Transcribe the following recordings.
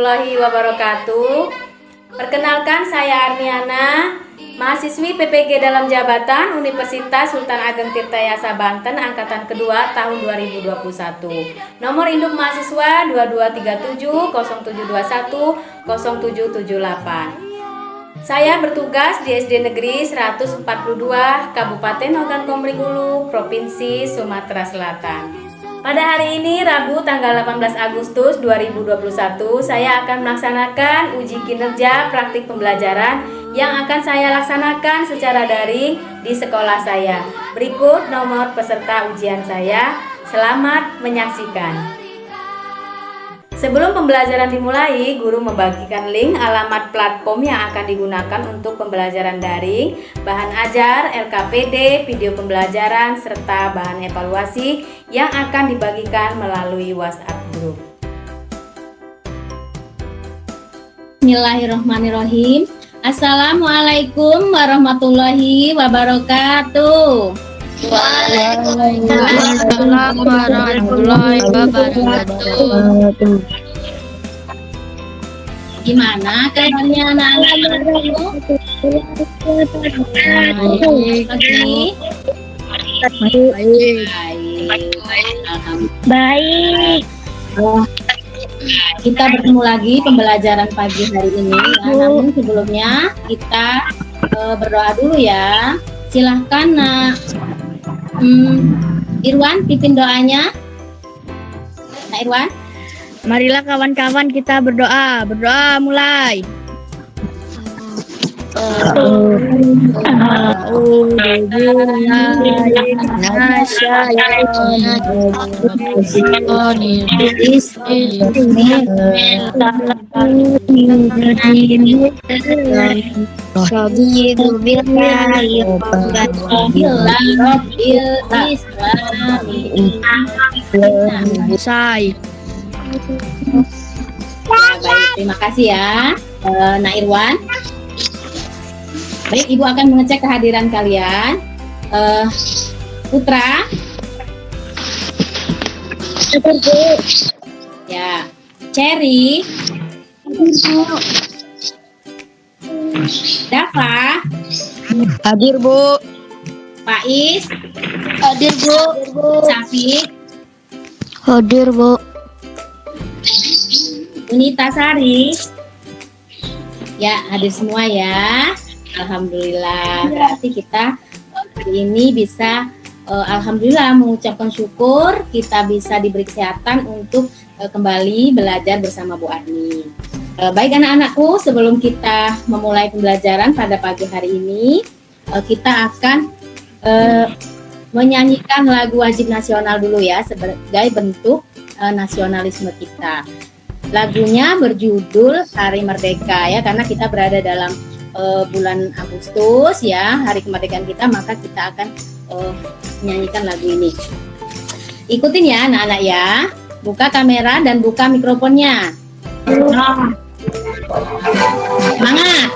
warahmatullahi wabarakatuh. Perkenalkan, saya Armiana, mahasiswi PPG dalam jabatan Universitas Sultan Ageng Tirtayasa Banten angkatan kedua tahun 2021. Nomor induk mahasiswa 2237 0721 0778. Saya bertugas di SD Negeri 142 Kabupaten Ogan Komering Ulu, Provinsi Sumatera Selatan. Pada hari ini, Rabu tanggal 18 Agustus 2021, saya akan melaksanakan uji kinerja praktik pembelajaran yang akan saya laksanakan secara daring di sekolah saya. Berikut nomor peserta ujian saya. Selamat menyaksikan. Sebelum pembelajaran dimulai, guru membagikan link alamat platform yang akan digunakan untuk pembelajaran daring, bahan ajar, LKPD, video pembelajaran, serta bahan evaluasi yang akan dibagikan melalui WhatsApp group. Bismillahirrahmanirrahim. Assalamualaikum warahmatullahi wabarakatuh. Waalaikumsalam warahmatullahi wabarakatuh. Gimana kabarnya anak-anakku? Baik. Kita bertemu lagi pembelajaran pagi hari ini. Namun sebelumnya kita berdoa dulu ya. Silahkan Nak Irwan pimpin doanya. Nak Irwan. Marilah kawan-kawan kita berdoa. Berdoa mulai. Baik, terima kasih ya, Nak Irwan. Baik, Ibu akan mengecek kehadiran kalian. Putra. Ya. Cherry. Dava. Hadir, Bu. Faiz. Hadir, Bu. Syafiq. Hadir, Bu. Unita Sari. Ya, hadir semua ya. Alhamdulillah. Berarti kita hari ini bisa alhamdulillah mengucapkan syukur kita bisa diberi kesehatan untuk kembali belajar bersama Bu Arni. Baik anak-anakku, sebelum kita memulai pembelajaran pada pagi hari ini, kita akan menyanyikan lagu wajib nasional dulu ya sebagai bentuk nasionalisme kita. Lagunya berjudul Hari Merdeka ya, karena kita berada dalam bulan Agustus ya, hari kemerdekaan kita, maka kita akan menyanyikan lagu ini. Ikutin ya anak-anak ya. Buka kamera dan buka mikrofonnya. Semangat.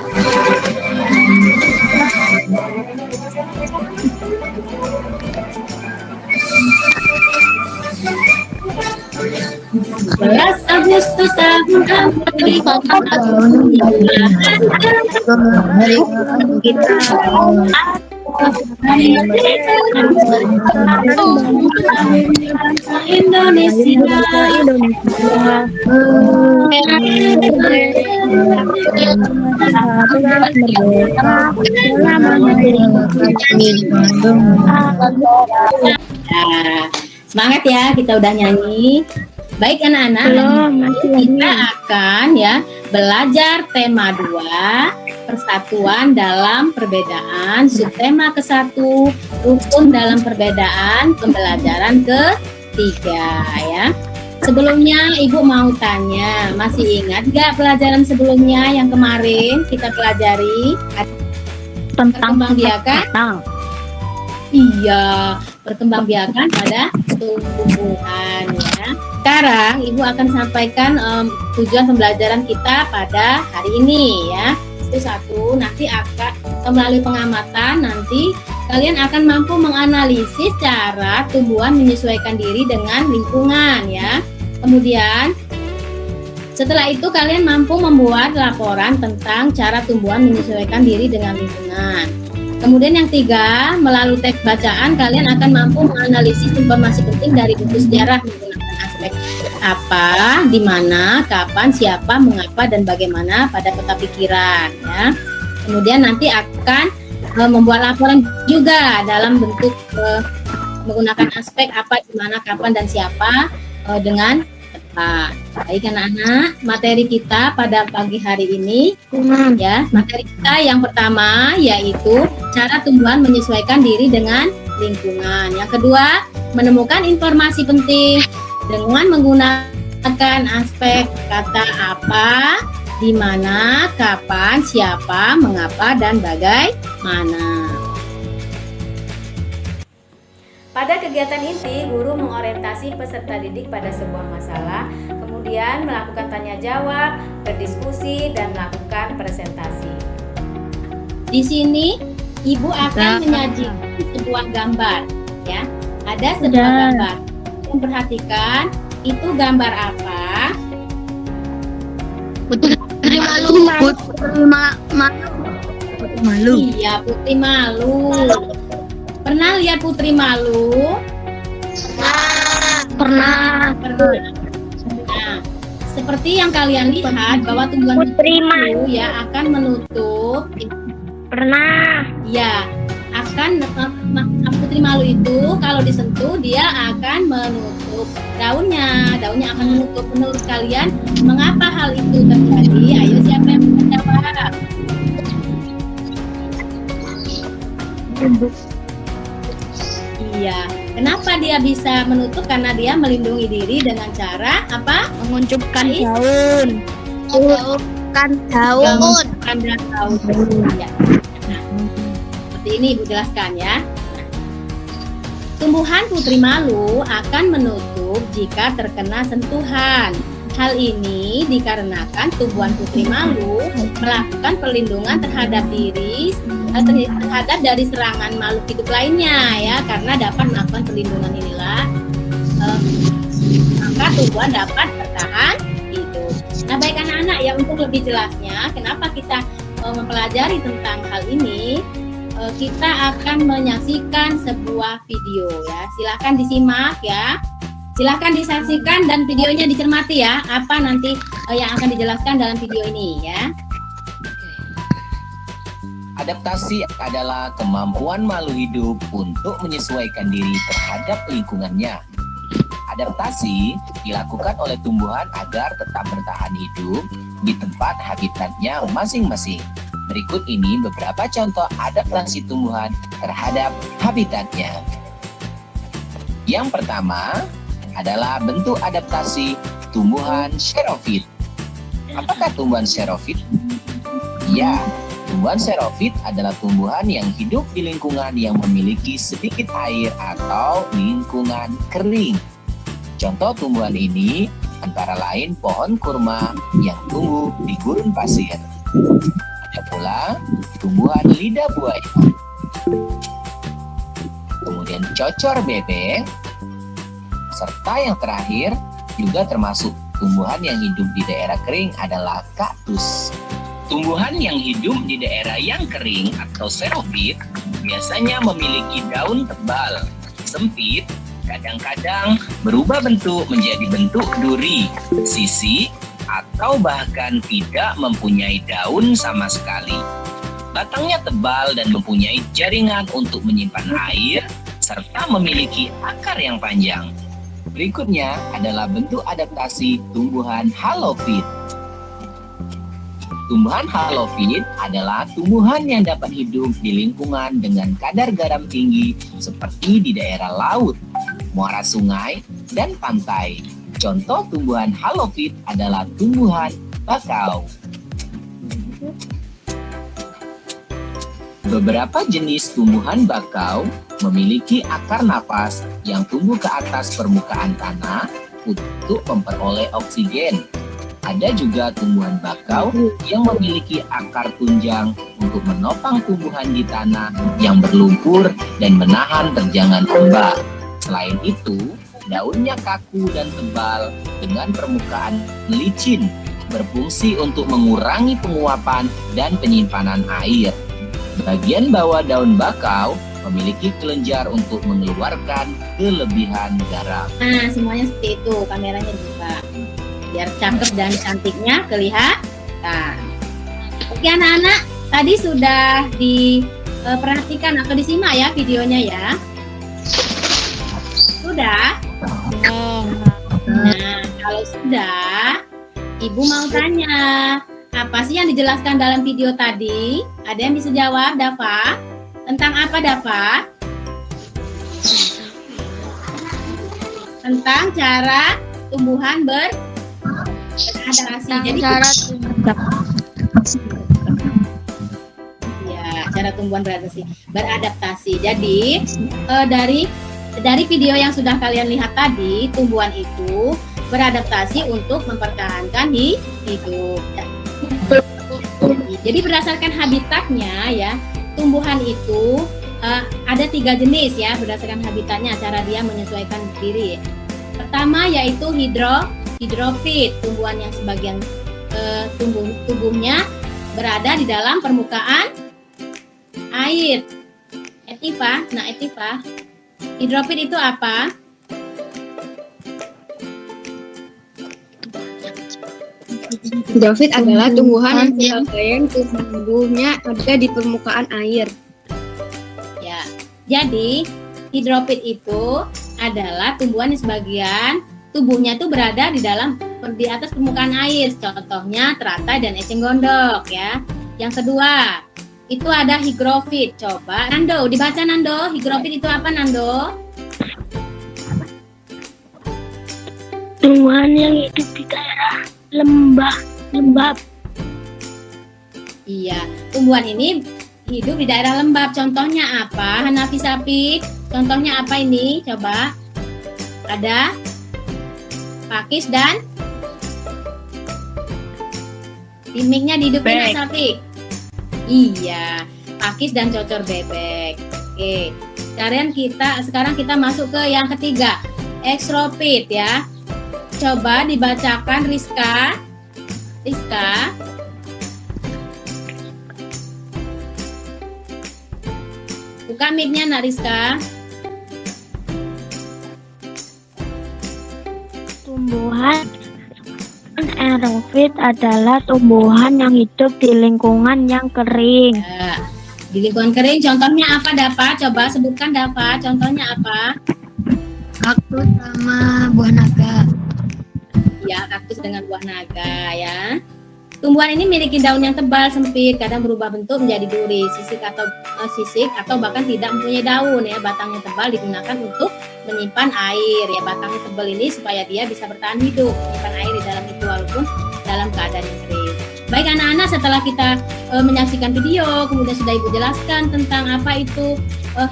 Belas Agustus tahun 1945 kita Indonesia. Semangat ya, kita udah nyanyi. Baik anak-anak, kita akan ya belajar tema 2, persatuan dalam perbedaan, subtema ke-1, rukun dalam perbedaan, pembelajaran ke-3 ya. Sebelumnya Ibu mau tanya, masih ingat gak pelajaran sebelumnya yang kemarin kita pelajari tentang perkembangbiakan? Iya, perkembangbiakan pada tumbuhan ya. Sekarang Ibu akan sampaikan tujuan pembelajaran kita pada hari ini ya. Itu satu, nanti akan melalui pengamatan nanti kalian akan mampu menganalisis cara tumbuhan menyesuaikan diri dengan lingkungan ya. Kemudian Setelah itu kalian mampu membuat laporan tentang cara tumbuhan menyesuaikan diri dengan lingkungan. Kemudian yang 3, melalui teks bacaan kalian akan mampu menganalisis informasi penting dari buku sejarah menggunakan aspek apa, di mana, kapan, siapa, mengapa, dan bagaimana pada peta pikiran. Ya. Kemudian nanti akan membuat laporan juga dalam bentuk menggunakan aspek apa, di mana, kapan, dan siapa dengan tepat. Baik anak-anak, materi kita pada pagi hari ini ya, materi kita yang pertama yaitu cara tumbuhan menyesuaikan diri dengan lingkungan. Yang kedua, menemukan informasi penting dengan menggunakan aspek kata apa, di mana, kapan, siapa, mengapa, dan bagaimana. Pada kegiatan inti, guru mengorientasi peserta didik pada sebuah masalah, kemudian melakukan tanya jawab, berdiskusi, dan melakukan presentasi. Di sini, Ibu akan menyajikan sebuah gambar, ya. Ada sebuah gambar. Perhatikan, itu gambar apa? Putri malu. Iya, putri malu. Pernah lihat putri malu? Pernah. Nah, seperti yang kalian lihat bahwa tumbuhan putri malu ya akan menutup. Pernah. Ya, akan putri malu itu kalau disentuh dia akan menutup daunnya. Daunnya akan menutup. Menurut kalian, mengapa hal itu terjadi? Ayo siapa yang menjawab? Iya, kenapa dia bisa menutup? Karena dia melindungi diri dengan cara apa? Menguncupkan daun. Menguncupkan daun. Ya. Nah, seperti ini Ibu jelaskan ya. Tumbuhan putri malu akan menutup jika terkena sentuhan. Hal ini dikarenakan tumbuhan putri malu melakukan perlindungan terhadap diri terhadap dari serangan makhluk hidup lainnya ya, karena dapat melakukan perlindungan inilah maka tumbuhan dapat bertahan hidup. Nah baik anak-anak ya, untuk lebih jelasnya kenapa kita mempelajari tentang hal ini, kita akan menyaksikan sebuah video ya. Silakan disimak ya. Silakan disaksikan dan videonya dicermati ya, apa nanti yang akan dijelaskan dalam video ini ya. Adaptasi adalah kemampuan makhluk hidup untuk menyesuaikan diri terhadap lingkungannya. Adaptasi dilakukan oleh tumbuhan agar tetap bertahan hidup di tempat habitatnya masing-masing. Berikut ini beberapa contoh adaptasi tumbuhan terhadap habitatnya. Yang pertama adalah bentuk adaptasi tumbuhan xerofit. Apakah tumbuhan xerofit? Ya, tumbuhan xerofit adalah tumbuhan yang hidup di lingkungan yang memiliki sedikit air atau lingkungan kering. Contoh tumbuhan ini antara lain pohon kurma yang tumbuh di gurun pasir. Ada pula tumbuhan lidah buaya. Kemudian cocor bebek. Serta yang terakhir juga termasuk tumbuhan yang hidup di daerah kering adalah kaktus. Tumbuhan yang hidup di daerah yang kering atau xerofit biasanya memiliki daun tebal, sempit, kadang-kadang berubah bentuk menjadi bentuk duri, sisi, atau bahkan tidak mempunyai daun sama sekali. Batangnya tebal dan mempunyai jaringan untuk menyimpan air, serta memiliki akar yang panjang. Berikutnya adalah bentuk adaptasi tumbuhan halofit. Tumbuhan halofit adalah tumbuhan yang dapat hidup di lingkungan dengan kadar garam tinggi seperti di daerah laut, muara sungai, dan pantai. Contoh tumbuhan halofit adalah tumbuhan bakau. Beberapa jenis tumbuhan bakau memiliki akar napas yang tumbuh ke atas permukaan tanah untuk memperoleh oksigen. Ada juga tumbuhan bakau yang memiliki akar tunjang untuk menopang tumbuhan di tanah yang berlumpur dan menahan terjangan ombak. Selain itu, daunnya kaku dan tebal dengan permukaan licin berfungsi untuk mengurangi penguapan dan penyimpanan air. Bagian bawah daun bakau memiliki kelenjar untuk mengeluarkan kelebihan garam. Nah, semuanya seperti itu, kameranya dibuka. Biar cakep dan cantiknya kelihatan. Oke anak-anak, tadi sudah diperhatikan atau disimak ya videonya ya? Sudah? Nah, kalau sudah, Ibu mau tanya, apa sih yang dijelaskan dalam video tadi? Ada yang bisa jawab, Dava? Tentang apa, Dava? Tentang cara tumbuhan beradaptasi. Jadi cara tumbuhan beradaptasi. Jadi dari video yang sudah kalian lihat tadi, tumbuhan itu beradaptasi untuk mempertahankan hidup. Jadi berdasarkan habitatnya ya, tumbuhan itu ada 3 jenis ya berdasarkan habitatnya, cara dia menyesuaikan diri. Pertama yaitu hidrofit, tumbuhan yang sebagian tubuhnya berada di dalam permukaan air. Etiva, hidrofit itu apa? Hidrofit adalah tumbuhan yang sebagian tubuhnya ada di permukaan air. Ya, jadi hidrofit itu adalah tumbuhan yang sebagian tubuhnya itu berada di atas permukaan air. Contohnya teratai dan eceng gondok ya. Yang kedua, itu ada higrofit. Coba Nando, dibaca Nando. Higrofit itu apa Nando? Tumbuhan yang hidup di daerah lembab. Iya, tumbuhan ini hidup di daerah lembab. Contohnya apa? Hanafi Sapik. Contohnya apa ini? Coba. Ada pakis dan timiknya dihidupin Sapik. Iya, pakis dan cocor bebek. Oke. Sekarang kita masuk ke yang ketiga, extropit ya. Coba dibacakan Rizka. Buka mic-nya Nak Rizka. Tumbuhan aerofit adalah tumbuhan yang hidup di lingkungan yang kering. Ya, di lingkungan kering contohnya apa Dava? Coba sebutkan Dava, contohnya apa? Kaktus sama buah naga. Ya, kaktus dengan buah naga ya. Tumbuhan ini memiliki daun yang tebal, sempit, kadang berubah bentuk menjadi duri, sisik atau bahkan tidak mempunyai daun ya. Batangnya tebal digunakan untuk menyimpan air ya. Batangnya tebal ini supaya dia bisa bertahan hidup, menyimpan air di dalam itu walaupun dalam keadaan yang kering. Baik anak-anak, setelah kita menyaksikan video, kemudian sudah Ibu jelaskan tentang apa itu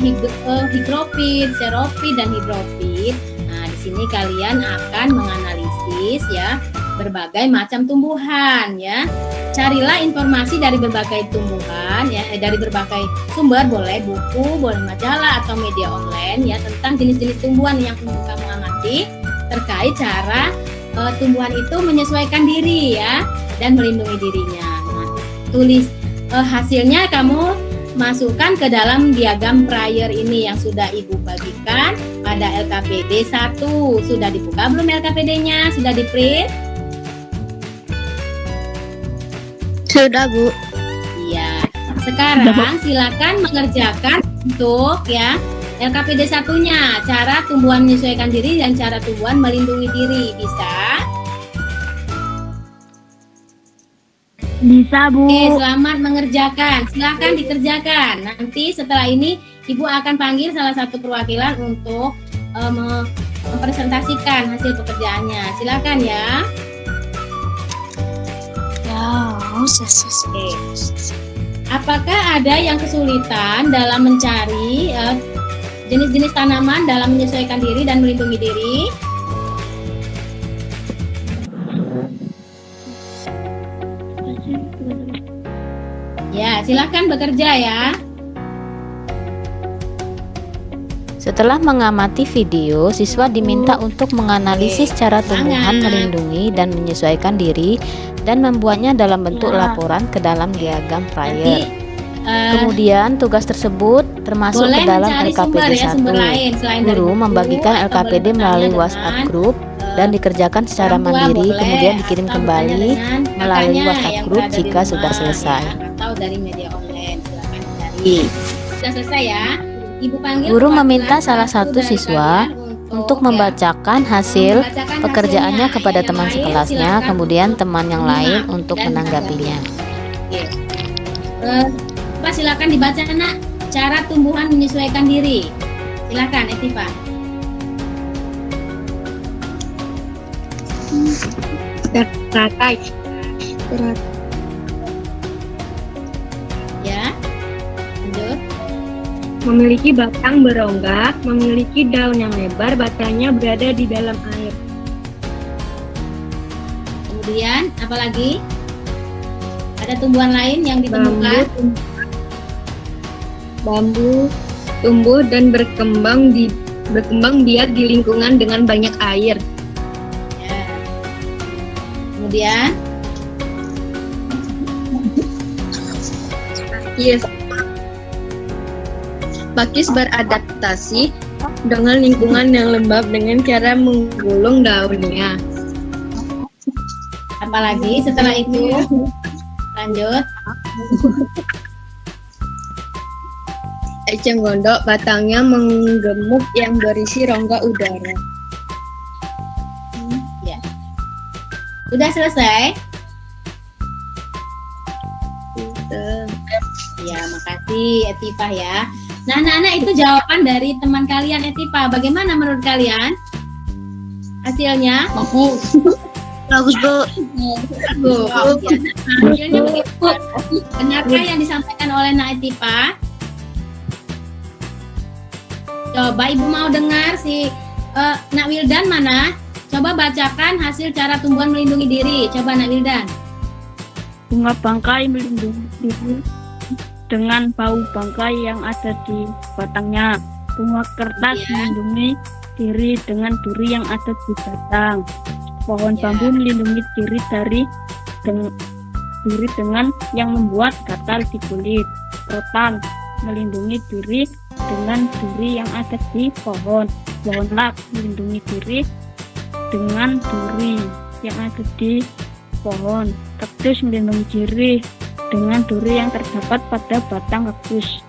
higrofit, xeropit dan hidrofit. Nah, di sini kalian akan menganalisis ya berbagai macam tumbuhan ya. Carilah informasi dari berbagai tumbuhan ya, dari berbagai sumber, boleh buku, boleh majalah atau media online ya, tentang jenis-jenis tumbuhan yang kamu amati terkait cara tumbuhan itu menyesuaikan diri ya dan melindungi dirinya. Nah, tulis hasilnya kamu masukkan ke dalam diagram prior ini yang sudah Ibu bagikan pada LKPD 1. Sudah dibuka belum LKPD-nya? Sudah di-print? Sudah, Bu. Iya. Sekarang silakan mengerjakan untuk ya LKPD 1-nya, cara tumbuhan menyesuaikan diri dan cara tumbuhan melindungi diri. Bisa? Bisa, Bu. Oke, selamat mengerjakan. Silakan dikerjakan. Nanti setelah ini Ibu akan panggil salah satu perwakilan untuk mempresentasikan hasil pekerjaannya. Silakan ya. Oke. Apakah ada yang kesulitan dalam mencari jenis-jenis tanaman dalam menyesuaikan diri dan melindungi diri? Ya, silakan bekerja ya. Setelah mengamati video, siswa diminta untuk menganalisis cara tumbuhan melindungi dan menyesuaikan diri dan membuatnya dalam bentuk laporan ke dalam diagram prior. Kemudian tugas tersebut termasuk ke dalam LKPD 1. Guru membagikan LKPD melalui WhatsApp group dan dikerjakan secara mandiri, kemudian dikirim kembali melalui WhatsApp group jika sudah selesai. Atau dari media online, silakan cari. Sudah selesai ya. Ibu panggil Guru meminta salah satu siswa untuk membacakan hasil pekerjaannya kepada teman sekelasnya, kemudian teman yang lain untuk menanggapinya. Pak, silakan dibaca nak, cara tumbuhan menyesuaikan diri. Silakan Etiva. Teratai. Ya, lanjut. Memiliki batang berongga, memiliki daun yang lebar, batangnya berada di dalam air. Kemudian apa lagi? Ada tumbuhan lain yang ditemukan? Bambu tumbuh dan berkembang biak di lingkungan dengan banyak air. Ya. Kemudian Yes. Pakis beradaptasi dengan lingkungan yang lembab dengan cara menggulung daunnya. apalagi setelah itu? Lanjut. Eceng gondok batangnya menggemuk yang berisi rongga udara. Ya. Sudah selesai? Ya, makasih Etiva ya. Nah, anak-anak itu jawaban dari teman kalian Etiva. Bagaimana menurut kalian? Hasilnya? Bagus. Bagus, Bu. Bagus. Ya. Hasilnya begitu. Benarkah yang disampaikan oleh Nak Etiva? Coba Ibu mau dengar si Nak Wildan mana? Coba bacakan hasil cara tumbuhan melindungi diri. Coba Nak Wildan. Bunga bangkai melindungi diri dengan bau bangkai yang ada di batangnya. Bunga kertas melindungi diri dengan duri yang ada di batang. Pohon bambu melindungi diri dari duri dengan yang membuat gatal di kulit. Rotan melindungi diri dengan duri yang ada di pohon. Pohon lap melindungi diri dengan duri yang ada di pohon. Kaktus melindungi diri dengan duri yang terdapat pada batang kaktus.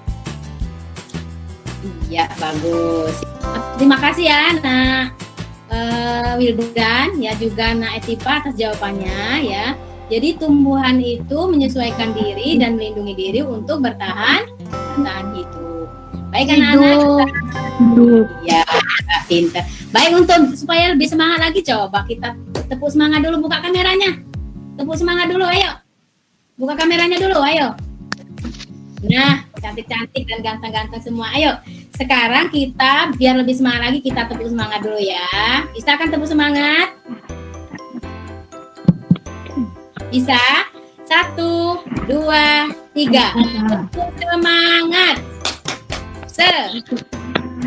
Iya, bagus. Terima kasih ya Nak Wildan, ya juga Nak Etiva atas jawabannya ya. Jadi tumbuhan itu menyesuaikan diri dan melindungi diri untuk bertahan hidup. Baik anak-anak. Iya, pintar. Baik, untuk supaya lebih semangat lagi, coba kita tepuk semangat dulu, buka kameranya. Tepuk semangat dulu, ayo. Buka kameranya dulu, ayo. Nah, cantik-cantik dan ganteng-ganteng semua. Ayo, sekarang kita biar lebih semangat lagi, kita tepuk semangat dulu ya. Bisa kan tepuk semangat? Bisa? 1, 2, 3. Tepuk semangat. Semangat.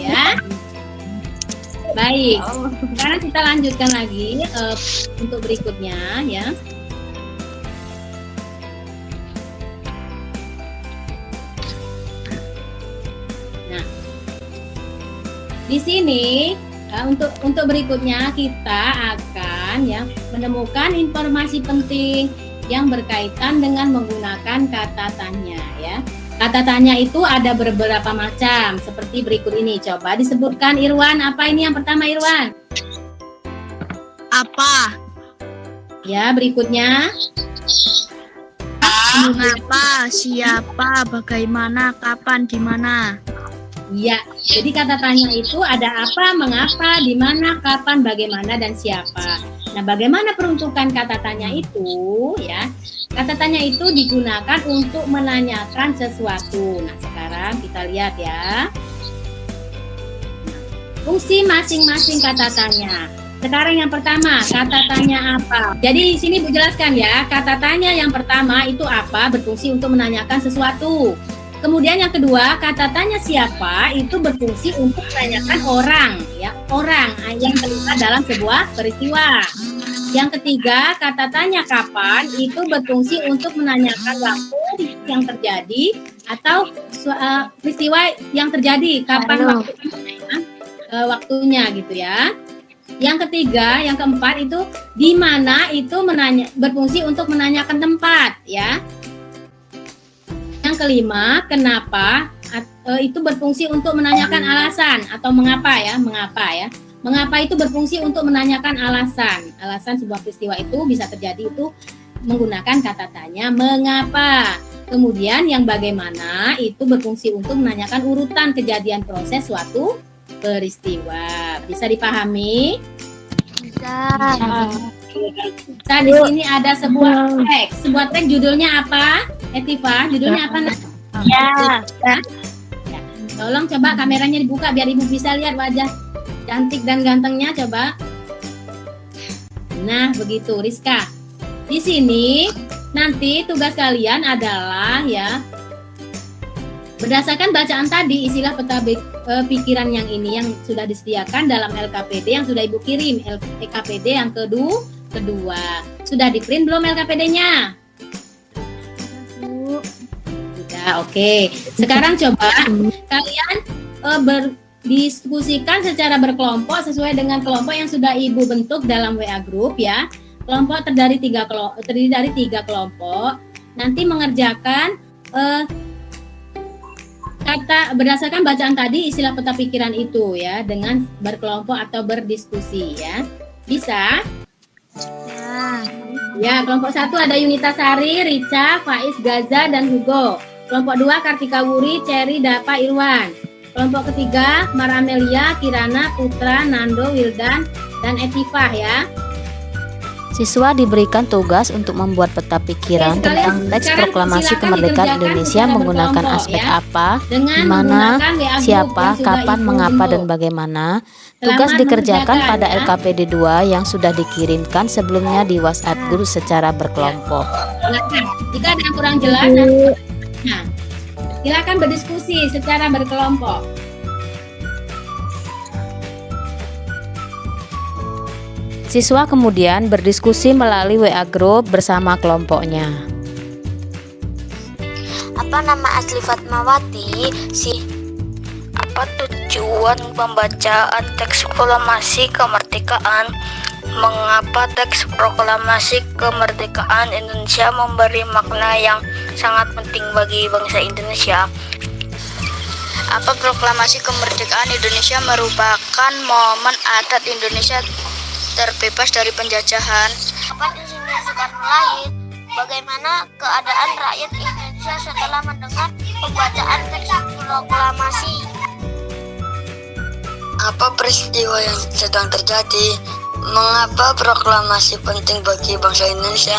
Ya. Baik. Sekarang kita lanjutkan lagi untuk berikutnya ya. Nah, di sini untuk berikutnya kita akan ya menemukan informasi penting yang berkaitan dengan menggunakan kata tanya ya. Kata tanya itu ada beberapa macam seperti berikut ini. Coba disebutkan Irwan, apa ini yang pertama Irwan? Apa? Ya, berikutnya. Mengapa? Siapa? Bagaimana? Kapan? Di mana? Ya, jadi kata tanya itu ada apa, mengapa, di mana, kapan, bagaimana, dan siapa. Nah, bagaimana peruntukan kata tanya itu ya? Kata tanya itu digunakan untuk menanyakan sesuatu. Nah, sekarang kita lihat ya. Fungsi masing-masing kata tanya. Sekarang yang pertama, kata tanya apa? Jadi di sini Bu jelaskan ya, kata tanya yang pertama itu apa? Berfungsi untuk menanyakan sesuatu. Kemudian yang kedua, kata tanya siapa itu berfungsi untuk menanyakan orang, ya, orang yang terlibat dalam sebuah peristiwa. Yang ketiga, kata tanya kapan itu berfungsi untuk menanyakan waktu yang terjadi atau peristiwa yang terjadi, kapan waktunya gitu ya. Yang ketiga, yang keempat itu di mana itu berfungsi untuk menanyakan tempat ya. Yang kelima, kenapa itu berfungsi untuk menanyakan alasan atau mengapa ya, Mengapa itu berfungsi untuk menanyakan alasan. Alasan sebuah peristiwa itu bisa terjadi itu menggunakan kata tanya mengapa. Kemudian yang bagaimana itu berfungsi untuk menanyakan urutan kejadian proses suatu peristiwa. Bisa dipahami? Bisa. Nah, di sini ada sebuah teks judulnya apa? Etiva, judulnya apa? Ya. Ya. Tolong coba kameranya dibuka biar Ibu bisa lihat wajah cantik dan gantengnya, coba. Nah, begitu Rizka. Di sini nanti tugas kalian adalah ya, berdasarkan bacaan tadi, istilah peta pikiran yang ini yang sudah disediakan dalam LKPD yang sudah Ibu kirim, LKPD yang kedua. Sudah di-print belum LKPD-nya? Sudah, oke. Sekarang coba kalian berdiskusikan secara berkelompok sesuai dengan kelompok yang sudah Ibu bentuk dalam WA group ya. Kelompok terdiri dari tiga kelompok. Nanti mengerjakan kata berdasarkan bacaan tadi istilah peta pikiran itu ya, dengan berkelompok atau berdiskusi ya. Bisa? Ya, kelompok 1 ada Yunita Sari, Rica, Faiz, Gaza, dan Hugo. Kelompok 2 Kartika Wuri, Cherry, Dapa, Irwan. Kelompok ketiga Maramelia, Kirana, Putra, Nando, Wildan, dan Etiva ya. Siswa diberikan tugas untuk membuat peta pikiran tentang teks proklamasi kemerdekaan Indonesia menggunakan aspek apa, di mana, siapa, kapan, mengapa, dan bagaimana. Tugas dikerjakan pada LKPD 2 yang sudah dikirimkan sebelumnya di WhatsApp group secara berkelompok. Jika ada yang kurang jelas, silakan berdiskusi secara berkelompok. Siswa kemudian berdiskusi melalui WA group bersama kelompoknya. Apa nama asli Fatmawati? Apa tujuan pembacaan teks proklamasi kemerdekaan? Mengapa teks proklamasi kemerdekaan Indonesia memberi makna yang sangat penting bagi bangsa Indonesia? Apa proklamasi kemerdekaan Indonesia merupakan momen adat Indonesia terbebas dari penjajahan? Kapan Insinyur Soekarno lahir? Bagaimana keadaan rakyat Indonesia setelah mendengar pembacaan teks proklamasi? Apa peristiwa yang sedang terjadi? Mengapa proklamasi penting bagi bangsa Indonesia?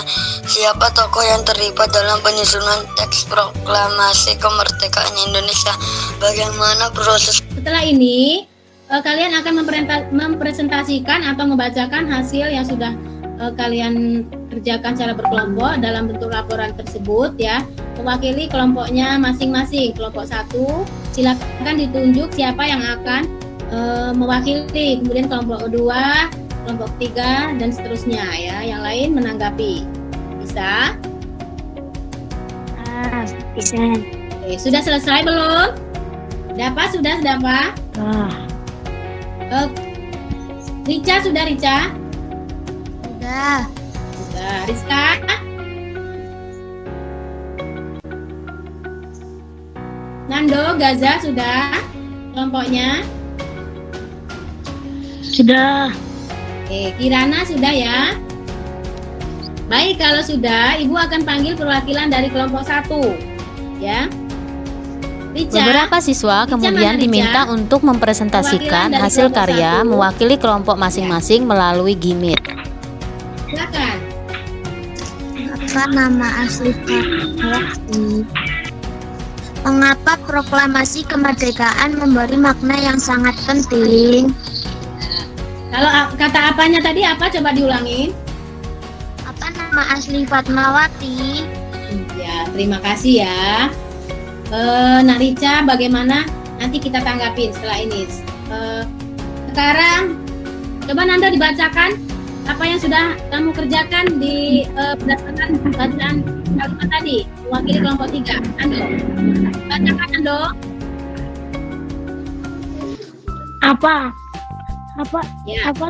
Siapa tokoh yang terlibat dalam penyusunan teks proklamasi kemerdekaan Indonesia? Bagaimana proses? Setelah ini kalian akan mempresentasikan atau membacakan hasil yang sudah kalian kerjakan secara berkelompok dalam bentuk laporan tersebut ya, mewakili kelompoknya masing-masing. Kelompok 1 silakan ditunjuk siapa yang akan mewakili, kemudian kelompok 2, kelompok 3 dan seterusnya ya, yang lain menanggapi. Bisa? Bisa. Oke, sudah selesai belum? Dapa sudah Dapa? Rica sudah Rica? Sudah. Sudah. Rizka? Nando, Gaza sudah kelompoknya? Sudah. Oke, Kirana sudah ya? Baik, kalau sudah, Ibu akan panggil perwakilan dari kelompok 1 ya. Rica, Beberapa siswa kemudian diminta untuk mempresentasikan hasil karya mewakili kelompok masing-masing melalui Gimit. silakan. Apa nama asli Fatmawati? Mengapa proklamasi kemerdekaan memberi makna yang sangat penting? Kalau kata apanya tadi apa? Coba diulangin. Apa nama asli Fatmawati? Ya, terima kasih ya. Nak Rica, bagaimana? Nanti kita tanggapin setelah ini. Sekarang, coba Nando dibacakan apa yang sudah kamu kerjakan di berdasarkan bacaan kalimat tadi, mewakili kelompok 3. Nando, bacakan Nando. Apa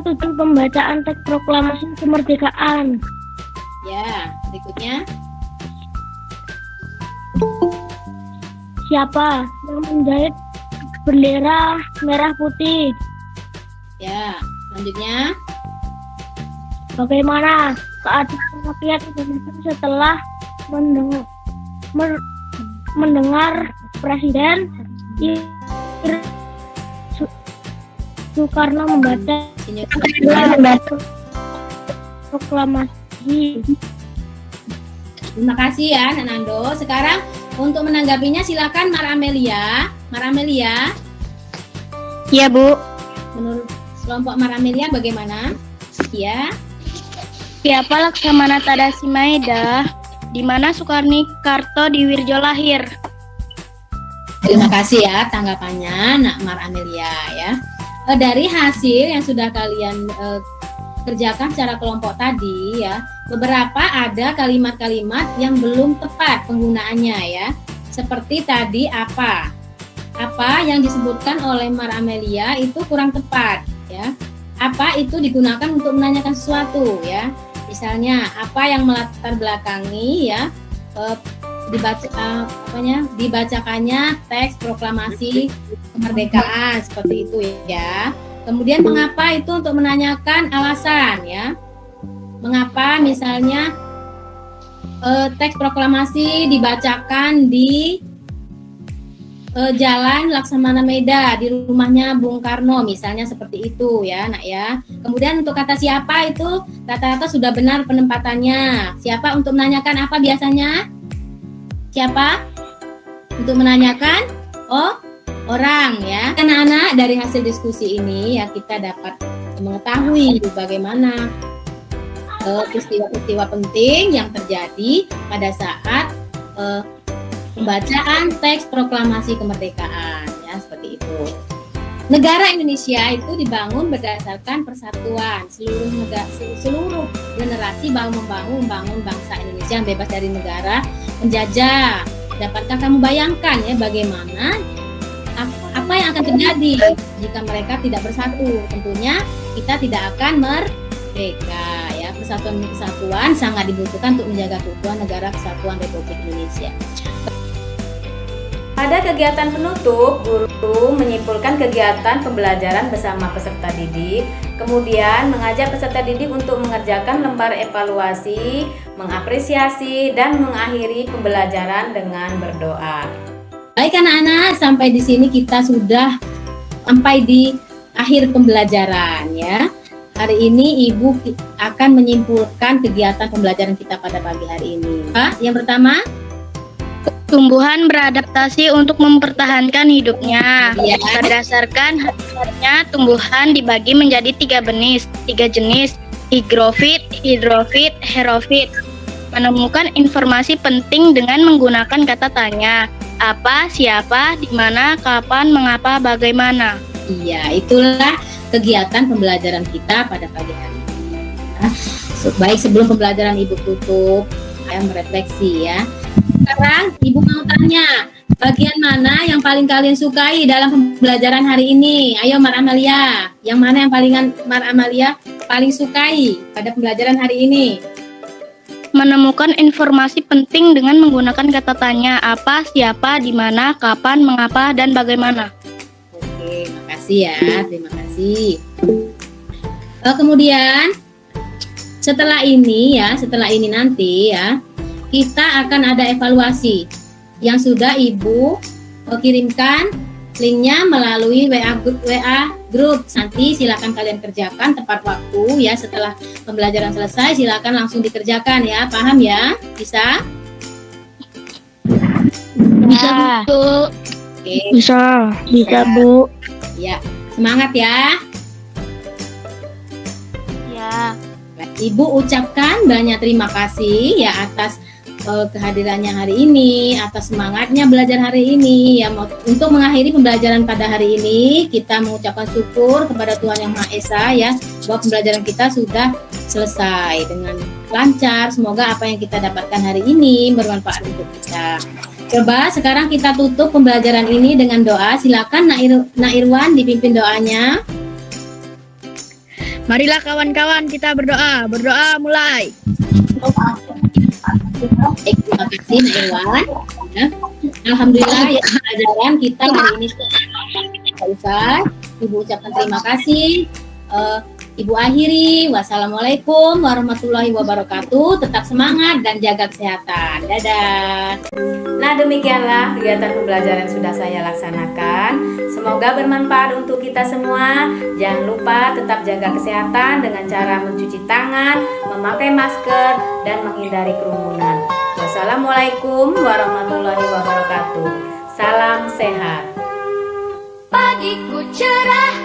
tujuan pembacaan teks proklamasi kemerdekaan? Ya, berikutnya. Siapa yang menjahit bendera merah putih? Ya, selanjutnya. Bagaimana keadaan rakyat Indonesia setelah mendengar Presiden Soekarno membaca proklamasi? Terima kasih ya, Nando. Sekarang untuk menanggapinya silakan Mar Amelia. Mar Amelia, Iya, Bu. menurut kelompok Mar Amelia bagaimana? Ya. Siapa Laksamana Tadasi Maeda? Di mana Soekarno Diwirjo lahir? Terima kasih ya tanggapannya, Nak Mar Amelia ya. Dari hasil yang sudah kalian kerjakan secara kelompok tadi ya, beberapa ada kalimat-kalimat yang belum tepat penggunaannya ya. Seperti tadi apa yang disebutkan oleh Mar Amelia itu kurang tepat ya. Apa itu digunakan untuk menanyakan sesuatu ya. Misalnya apa yang melatar belakangi ya dibacakannya teks proklamasi kemerdekaan seperti itu ya. Kemudian mengapa itu untuk menanyakan alasan ya. Mengapa misalnya teks proklamasi dibacakan di Jalan Laksamana Maeda di rumahnya Bung Karno misalnya seperti itu ya Nak ya. Kemudian untuk kata siapa itu rata-rata sudah benar penempatannya. Siapa untuk menanyakan apa biasanya? Siapa? Untuk menanyakan orang ya. Anak-anak, dari hasil diskusi ini ya kita dapat mengetahui bagaimana peristiwa-peristiwa penting yang terjadi pada saat pembacaan teks proklamasi kemerdekaan ya, seperti itu. Negara Indonesia itu dibangun berdasarkan persatuan seluruh generasi membangun bangsa Indonesia yang bebas dari negara penjajah. Dapatkah kamu bayangkan ya bagaimana apa yang akan terjadi jika mereka tidak bersatu? Tentunya kita tidak akan merdeka ya. Persatuan sangat dibutuhkan untuk menjaga keutuhan negara kesatuan Republik Indonesia. Pada kegiatan penutup, guru menyimpulkan kegiatan pembelajaran bersama peserta didik, kemudian mengajak peserta didik untuk mengerjakan lembar evaluasi, mengapresiasi, dan mengakhiri pembelajaran dengan berdoa. Baik anak-anak, sampai di sini kita sudah sampai di akhir pembelajaran ya. Hari ini Ibu akan menyimpulkan kegiatan pembelajaran kita pada pagi hari ini. Yang pertama, Tumbuhan beradaptasi untuk mempertahankan hidupnya. Ya. Berdasarkan hasilnya, tumbuhan dibagi menjadi tiga jenis, higrofit, hidrofit, herofit. Menemukan informasi penting dengan menggunakan kata tanya. Apa, siapa, di mana, kapan, mengapa, bagaimana. Iya, itulah kegiatan pembelajaran kita pada pagi hari ini. Baik, sebelum pembelajaran Ibu tutup, saya merefleksi ya. Sekarang Ibu mau tanya, bagian mana yang paling kalian sukai dalam pembelajaran hari ini? Ayo Mar Amalia, yang mana yang Mar Amalia paling sukai pada pembelajaran hari ini? Menemukan informasi penting dengan menggunakan kata tanya. Apa, siapa, di mana, kapan, mengapa, dan bagaimana. Oke, makasih ya, terima kasih. Kemudian setelah ini nanti ya, kita akan ada evaluasi yang sudah Ibu kirimkan linknya melalui WA group. Nanti silakan kalian kerjakan tepat waktu ya, setelah pembelajaran selesai silakan langsung dikerjakan ya. Paham ya? Bisa? Bisa, Bu. Oke. Bisa, Bu. Ya, semangat ya. Ibu ucapkan banyak terima kasih ya atas kehadirannya hari ini, atas semangatnya belajar hari ini. Ya, untuk mengakhiri pembelajaran pada hari ini, kita mengucapkan syukur kepada Tuhan Yang Maha Esa ya, bahwa pembelajaran kita sudah selesai dengan lancar. Semoga apa yang kita dapatkan hari ini bermanfaat untuk kita. Coba sekarang kita tutup pembelajaran ini dengan doa. Silakan Nak Irwan dipimpin doanya. Marilah kawan-kawan kita berdoa. Berdoa mulai. Terima kasih Nak Irwan. Ya. Alhamdulillah ya, pelajaran kita hari ini selesai. Ibu ucapkan terima kasih. Ibu akhiri. Wassalamualaikum warahmatullahi wabarakatuh. Tetap semangat dan jaga kesehatan. Dadah. Nah, demikianlah kegiatan pembelajaran yang sudah saya laksanakan. Semoga bermanfaat untuk kita semua. Jangan lupa tetap jaga kesehatan dengan cara mencuci tangan, memakai masker, dan menghindari kerumunan. Wassalamualaikum warahmatullahi wabarakatuh. Salam sehat. Pagiku cerah.